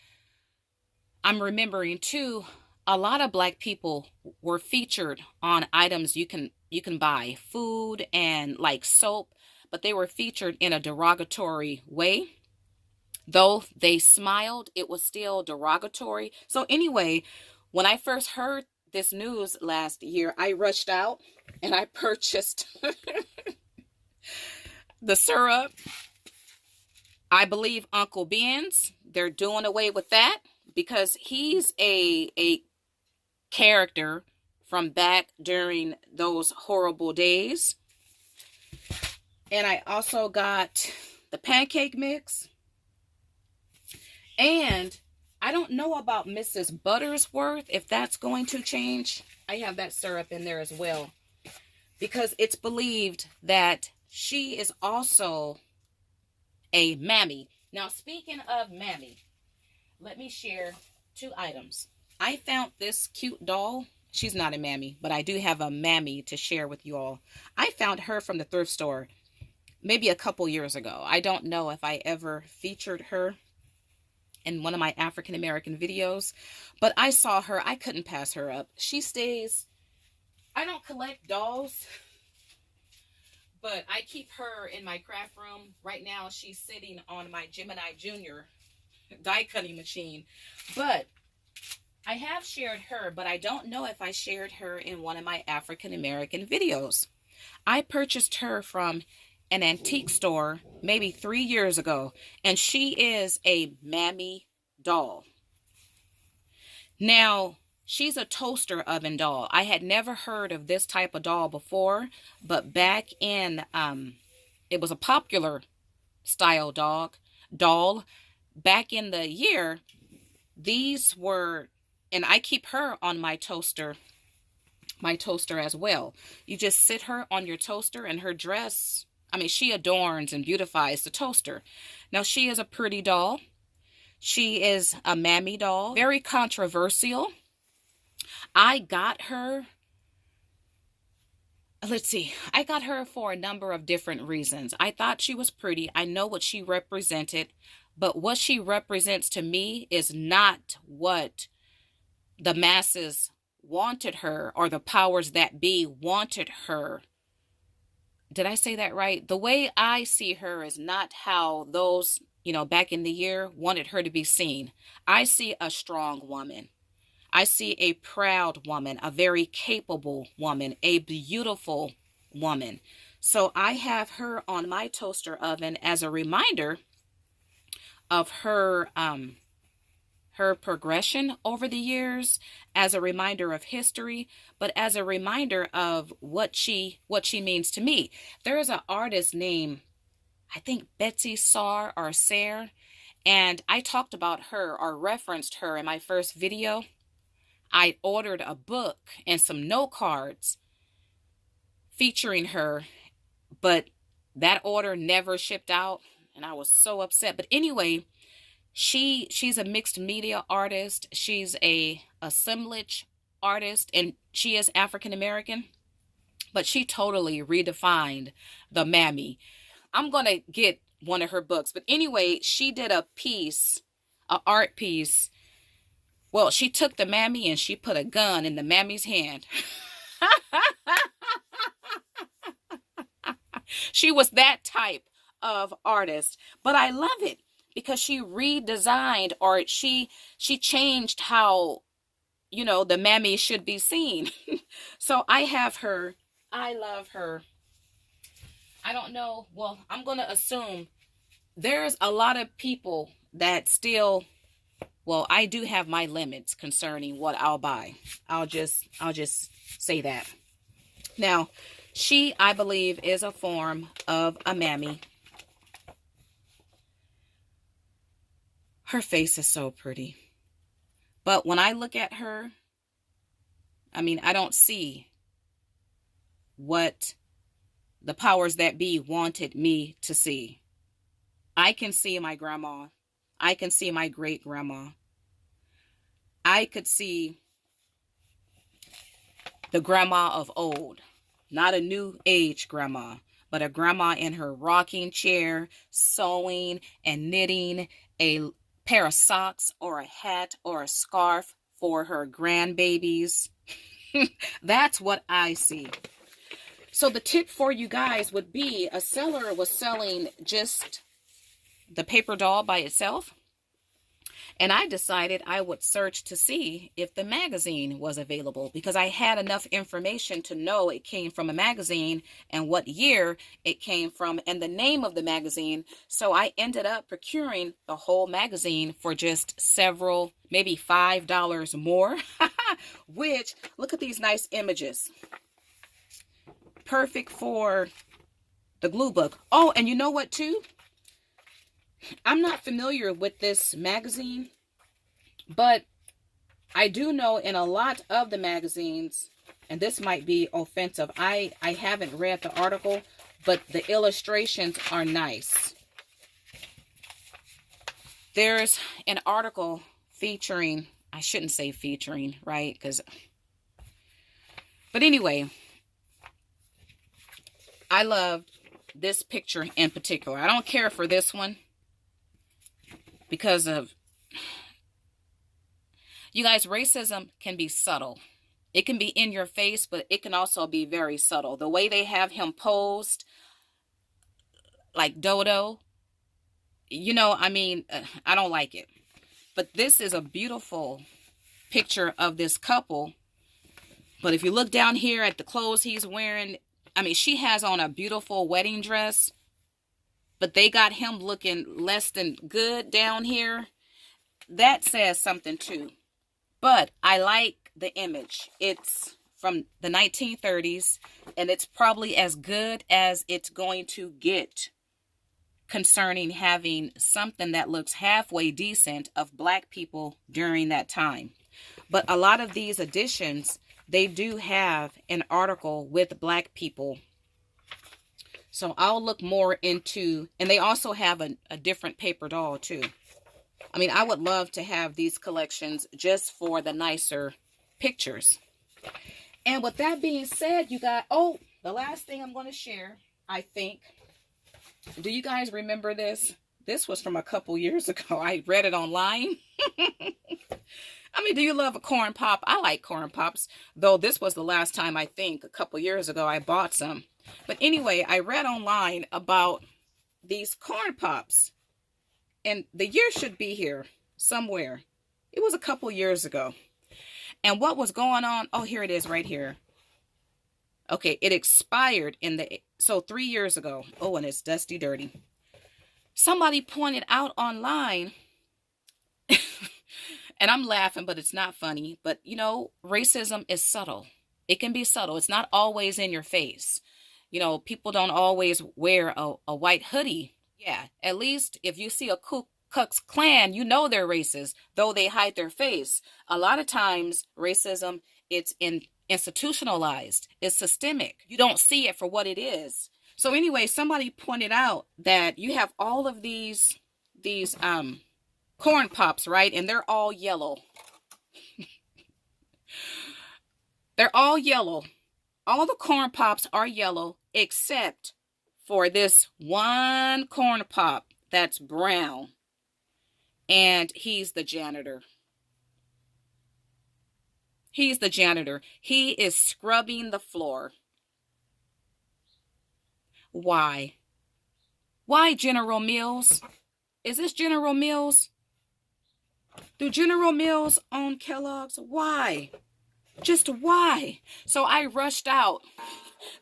Speaker 1: I'm remembering too, a lot of Black people were featured on items you can buy, food and like soap, but they were featured in a derogatory way. Though they smiled, it was still derogatory. So anyway, when I first heard this news last year, I rushed out and I purchased the syrup. I believe Uncle Ben's, they're doing away with that because he's a character from back during those horrible days. And I also got the pancake mix. And I don't know about Mrs. Buttersworth, if that's going to change. I have that syrup in there as well, because it's believed that she is also a Mammy. Now, speaking of Mammy, let me share 2 items. I found this cute doll. She's not a Mammy, but I do have a Mammy to share with you all. I found her from the thrift store maybe a couple years ago. I don't know if I ever featured her in one of my African American videos, but I saw her. I couldn't pass her up. She stays. I don't collect dolls, but I keep her in my craft room. Right now, she's sitting on my Gemini Junior die cutting machine, but I have shared her, but I don't know if I shared her in one of my African American videos. I purchased her from an antique store maybe 3 years ago, and she is a Mammy doll. Now, she's a toaster oven doll. I had never heard of this type of doll before, but back in, it was a popular style doll. Back in the year, these were, and I keep her on my toaster as well. You just sit her on your toaster, and her dress, I mean, she adorns and beautifies the toaster. Now, she is a pretty doll. She is a Mammy doll. Very controversial. I got her, let's see, I got her for a number of different reasons. I thought she was pretty. I know what she represented, but what she represents to me is not what the masses wanted her, or the powers that be wanted her. Did I say that right? The way I see her is not how those, back in the year wanted her to be seen. I see a strong woman. I see a proud woman, a very capable woman, a beautiful woman. So I have her on my toaster oven as a reminder of her progression over the years, as a reminder of history, but as a reminder of what she means to me. There is an artist named, I think, Betsy Sarr or Sarr, and I talked about her or referenced her in my first video. I ordered a book and some note cards featuring her, but that order never shipped out, and I was so upset. But anyway, she's a mixed media artist. She's a assemblage artist, and she is African American, but she totally redefined the Mammy. I'm going to get one of her books. But anyway, she did a piece, an art piece. Well, she took the Mammy and she put a gun in the Mammy's hand. She was that type of artist. But I love it because she redesigned, or she changed how, the Mammy should be seen. So I have her. I love her. I don't know. Well, I'm going to assume there's a lot of people that still, well, I do have my limits concerning what I'll buy. I'll just say that. Now, she, I believe, is a form of a Mammy. Her face is so pretty. But when I look at her, I mean, I don't see what the powers that be wanted me to see. I can see my grandma. I can see my great grandma. I could see the grandma of old, not a new age grandma, but a grandma in her rocking chair, sewing and knitting a pair of socks or a hat or a scarf for her grandbabies. That's what I see. So the tip for you guys would be, a seller was selling just the paper doll by itself. And I decided I would search to see if the magazine was available, because I had enough information to know it came from a magazine and what year it came from and the name of the magazine. So I ended up procuring the whole magazine for just several, maybe $5 more, which, look at these nice images. Perfect for the glue book. Oh, and you know what too? I'm not familiar with this magazine, but I do know in a lot of the magazines, and this might be offensive, I haven't read the article, but the illustrations are nice. There's an article featuring, I shouldn't say featuring, right? But anyway, I love this picture in particular. I don't care for this one, because of, you guys, racism can be subtle. It can be in your face, but it can also be very subtle. The way they have him posed, like Dodo, you know, I mean, I don't like it. But this is a beautiful picture of this couple. But if you look down here at the clothes he's wearing, I mean, she has on a beautiful wedding dress, but they got him looking less than good down here. That says something too. But I like the image. It's from the 1930s, and it's probably as good as it's going to get concerning having something that looks halfway decent of black people during that time. But a lot of these editions, they do have an article with black people. So I'll look more into, and they also have a different paper doll too. I mean, I would love to have these collections just for the nicer pictures. And with that being said, you got, oh, the last thing I'm going to share, I think. Do you guys remember this? This was from a couple years ago. I read it online. I mean, do you love a corn pop? I like corn pops, though this was the last time, I think, a couple years ago, I bought some. But anyway, I read online about these corn pops, and the year should be here somewhere. It was a couple years ago. And what was going on? Oh, here it is right here. Okay, it expired so 3 years ago. Oh, and it's dusty, dirty. Somebody pointed out online, and I'm laughing, but it's not funny. But, you know, racism is subtle. It can be subtle. It's not always in your face. You know, people don't always wear a white hoodie. Yeah, at least if you see a Ku Klux Klan, you know they're racist, though they hide their face. A lot of times, racism, it's institutionalized. It's systemic. You don't see it for what it is. So anyway, somebody pointed out that you have all of these corn pops, right? And they're all yellow. They're all yellow. All the corn pops are yellow except for this one corn pop that's brown. And he's the janitor. He's the janitor. He is scrubbing the floor. Why? Why, General Mills? Is this General Mills? Do General Mills own Kellogg's? Why? Just why? So I rushed out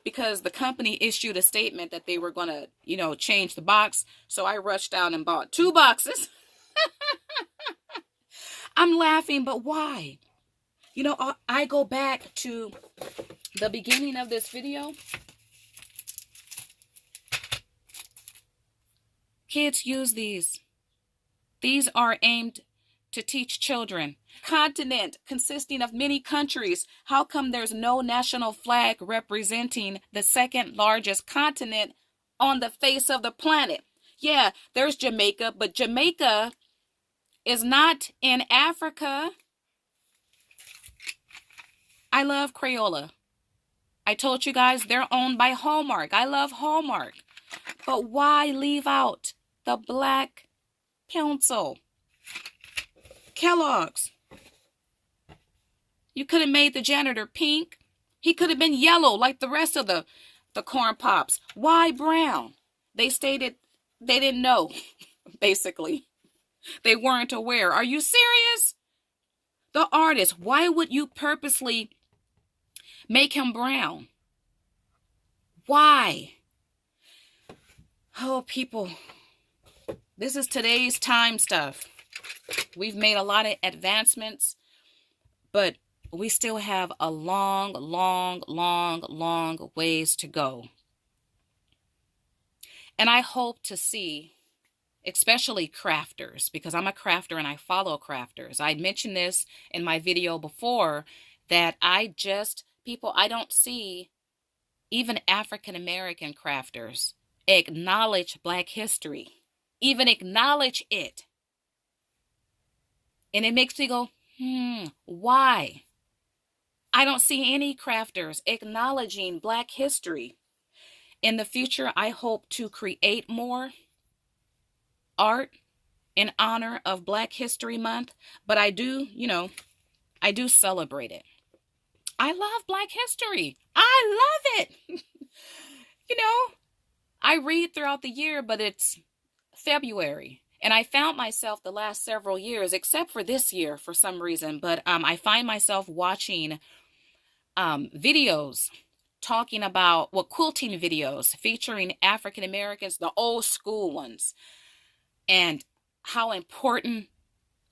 Speaker 1: because the company issued a statement that they were going to, you know, change the box. So I rushed out and bought 2 boxes. I'm laughing, but why? You know, I go back to the beginning of this video. Kids use these. These are aimed to teach children. Continent consisting of many countries. How come there's no national flag representing the second largest continent on the face of the planet? Yeah, there's Jamaica, but Jamaica is not in Africa. I love Crayola. I told you guys they're owned by Hallmark. I love Hallmark. But why leave out the black pencil? Kellogg's. You could have made the janitor pink. He could have been yellow like the rest of the corn pops. Why brown? They stated they didn't know, basically. They weren't aware. Are you serious? The artist, why would you purposely make him brown? Why? Oh, people, this is today's time stuff. We've made a lot of advancements, but we still have a long, long, long, long ways to go. And I hope to see, especially crafters, because I'm a crafter and I follow crafters. I mentioned this in my video before that I don't see even African-American crafters acknowledge Black history, even acknowledge it. And it makes me go, why? I don't see any crafters acknowledging Black history. In the future, I hope to create more art in honor of Black History Month, but I do celebrate it. I love Black history. I love it. I read throughout the year, but it's February. And I found myself the last several years, except for this year for some reason, but I find myself watching videos talking about, quilting videos featuring African Americans, the old school ones, and how important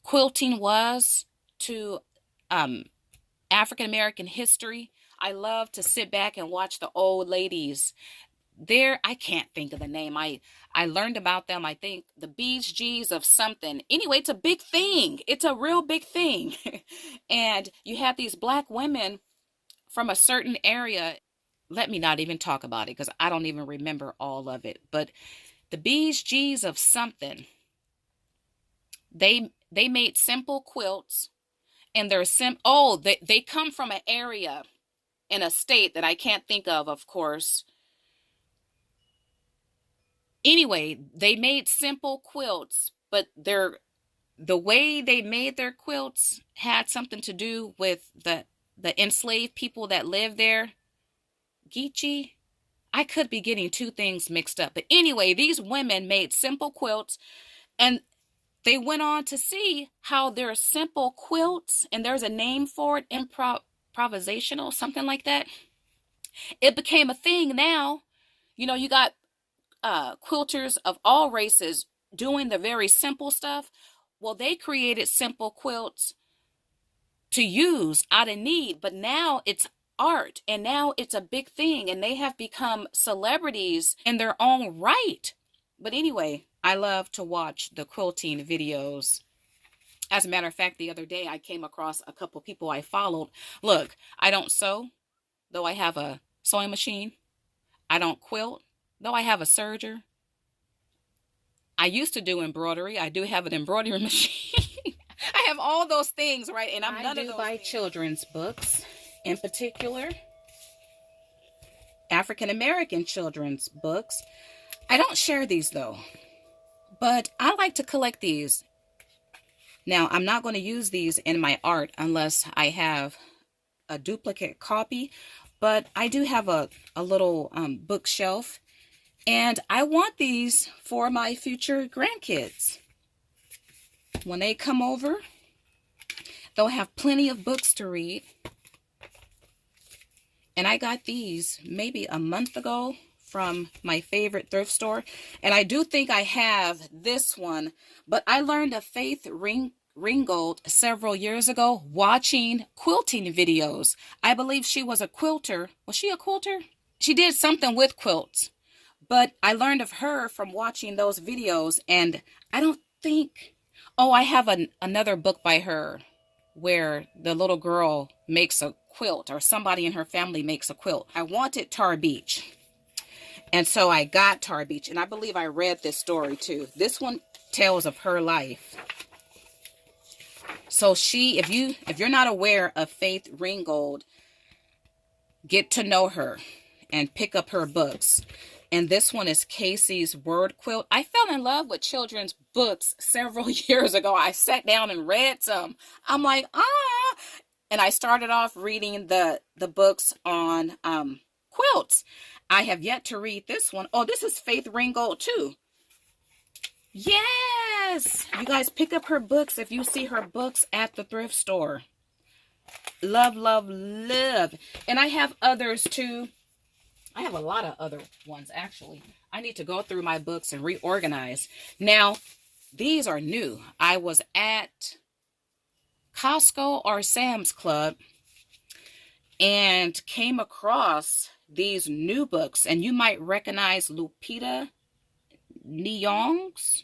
Speaker 1: quilting was to African American history. I love to sit back and watch the old ladies. I can't think of the name. I learned about them, I think, the BGs of something. Anyway, it's a big thing. It's a real big thing. And you have these Black women from a certain area. Let me not even talk about it because I don't even remember all of it. But the BGs of something, they made simple quilts, and they come from an area in a state that I can't think of course. Anyway, they made simple quilts, but the way they made their quilts had something to do with the enslaved people that lived there. Geechee? I could be getting two things mixed up. But anyway, these women made simple quilts, and they went on to see how their simple quilts, and there's a name for it, improvisational, something like that. It became a thing now. You got quilters of all races doing the very simple stuff. Well, they created simple quilts to use out of need, but now it's art, and now it's a big thing, and they have become celebrities in their own right. But anyway, I love to watch the quilting videos. As a matter of fact, the other day I came across a couple people I followed. Look, I don't sew, though I have a sewing machine. I don't quilt, though I have a serger. I used to do embroidery. I do have an embroidery machine. I have all those things, right? And I do buy children's books, in particular African American children's books. I don't share these though, but I like to collect these. Now, I'm not going to use these in my art unless I have a duplicate copy, but I do have a little bookshelf, and I want these for my future grandkids. When they come over, they'll have plenty of books to read. And I got these maybe a month ago from my favorite thrift store. And I do think I have this one, but I learned of Faith Ringgold several years ago watching quilting videos. I believe she was a quilter. Was she a quilter? She did something with quilts, but I learned of her from watching those videos. And I don't think, I have another book by her where the little girl makes a quilt, or somebody in her family makes a quilt. I wanted Tar Beach, and so I got Tar Beach, and I believe I read this story too. This one tells of her life. So if you're not aware of Faith Ringgold, get to know her and pick up her books. And this one is Casey's Word Quilt. I fell in love with children's books several years ago. I sat down and read some. I'm like, and I started off reading the books on quilts. I have yet to read this one. Oh, this is Faith Ringgold too. Yes! You guys pick up her books if you see her books at the thrift store. Love, love, love. And I have others too. I have a lot of other ones, actually. I need to go through my books and reorganize. Now, these are new. I was at Costco or Sam's Club and came across these new books. And you might recognize Lupita Nyong'o.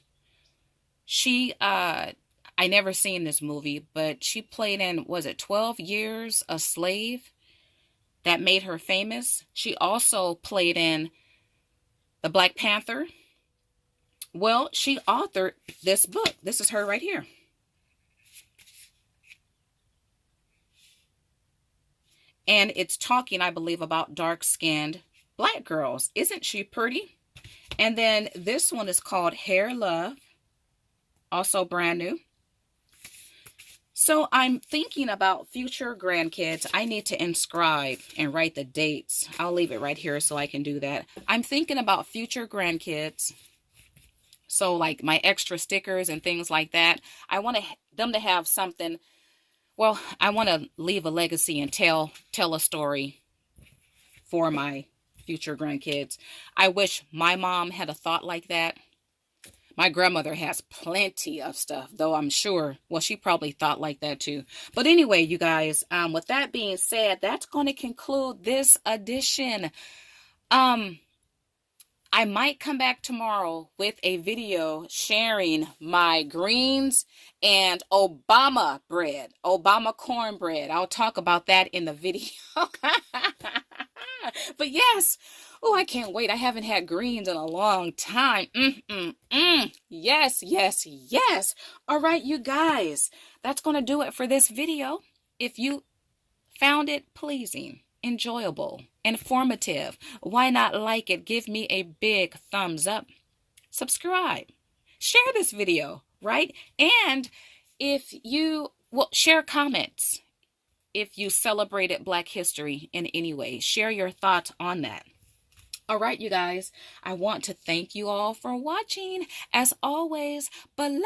Speaker 1: She, I never seen this movie, but she played in, was it 12 Years a Slave? That made her famous. She also played in the Black Panther. Well, she authored this book. This is her right here. And it's talking, I believe, about dark-skinned black girls. Isn't she pretty? And then this one is called Hair Love. Also brand new. So I'm thinking about future grandkids. I need to inscribe and write the dates. I'll leave it right here so I can do that. I'm thinking about future grandkids. So like my extra stickers and things like that. I want them to have something. Well, I want to leave a legacy and tell a story for my future grandkids. I wish my mom had a thought like that. My grandmother has plenty of stuff, though I'm sure, well, she probably thought like that too. But anyway, you guys, with that being said, that's going to conclude this edition. I might come back tomorrow with a video sharing my greens and Obama bread, Obama cornbread. I'll talk about that in the video. But yes, oh, I can't wait. I haven't had greens in a long time. Yes, yes, yes. All right, you guys, that's going to do it for this video. If you found it pleasing, enjoyable, informative, why not like it? Give me a big thumbs up. Subscribe. Share this video, right? And if you, well, share comments. If you celebrated Black history in any way, share your thoughts on that. All right, you guys, I want to thank you all for watching. As always, blessings.